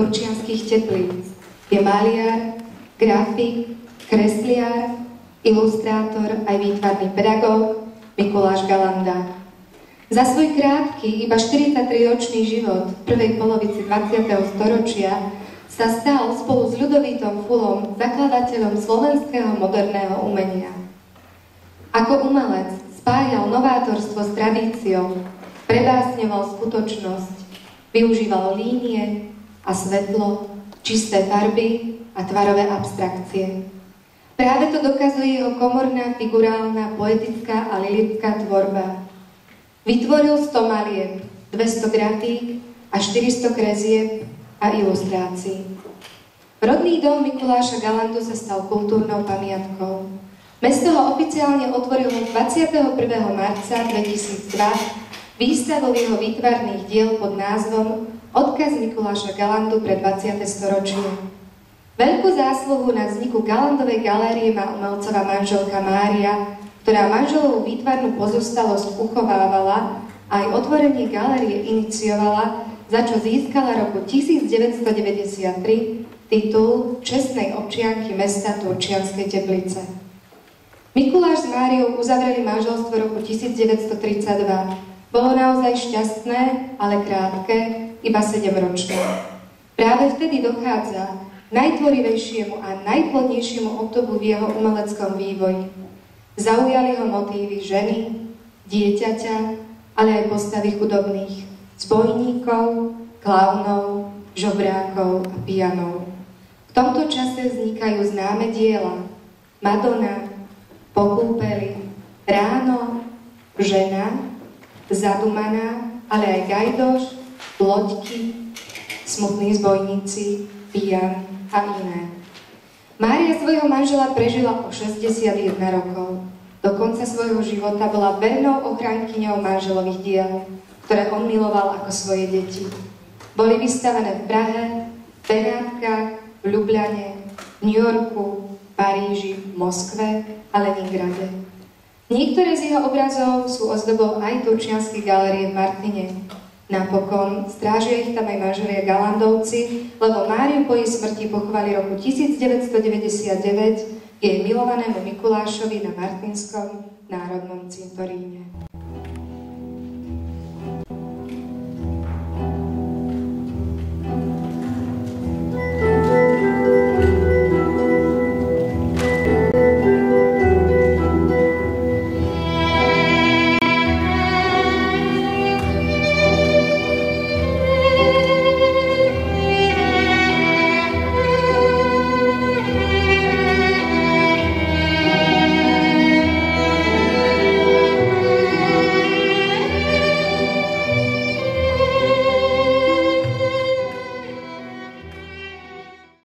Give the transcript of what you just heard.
Turčianskych Teplíc. Je maliar, grafik, kresliar, ilustrátor aj výtvarný pedagóg Mikuláš Galanda. Za svoj krátky, iba 43-ročný život v prvej polovici 20. storočia sa stal spolu s Ľudovítom Fulom zakladateľom slovenského moderného umenia. Ako umelec spájal novátorstvo s tradíciou, prebásňoval skutočnosť, využíval línie a svetlo, čisté farby a tvarové abstrakcie. Práve to dokazuje jeho komorná, figurálna, poetická a lyrická tvorba. Vytvoril 100 malieb, 200 gratík a 400 krezieb a ilustrácií. Rodný dom Mikuláša Galandu sa stal kultúrnou pamiatkou. Mesto ho oficiálne otvorilo 21. marca 2002 výstavou jeho výtvarných diel pod názvom Odkaz Mikuláša Galandu pre 20. storočie. Veľkú zásluhu na vzniku Galandovej galérie má umelcová manželka Mária, ktorá manželovú výtvarnú pozostalosť uchovávala a aj otvorenie galérie iniciovala, za čo získala roku 1993 titul čestnej občianky mesta Turčianske Teplice. Mikuláš s Máriou uzavreli manželstvo roku 1932. Bolo naozaj šťastné, ale krátke, iba 7-ročné. Práve vtedy dochádza k najtvorivejšiemu a najplodnejšiemu obdobu v jeho umeleckom vývoji. Zaujali ho motívy ženy, dieťaťa, ale aj postavy chudobných, zbojníkov, klaunov, žobrákov a pijanov. V tomto čase vznikajú známe diela Madonna, Po kúpeli, Ráno, Žena, Zadumaná, ale aj Gajdoš, Loďky, Smutní zbojníci, Pijan a iné. Mária svojho manžela prežila o 61 rokov. Do konca svojho života bola vernou ochrankyňou manželových diel, ktoré on miloval ako svoje deti. Boli vystavené v Prahe, v Benátkach, v Ljubljane, v New Yorku, Paríži, Moskve a Leningrade. Niektoré z jeho obrazov sú ozdobou aj Turčianskej galérie v Martine. Napokon strážia ich tam aj manželia Galandovci, lebo Máriu po jej smrti pochvali roku 1999 jej milovanému Mikulášovi na Martinskom národnom cintoríne.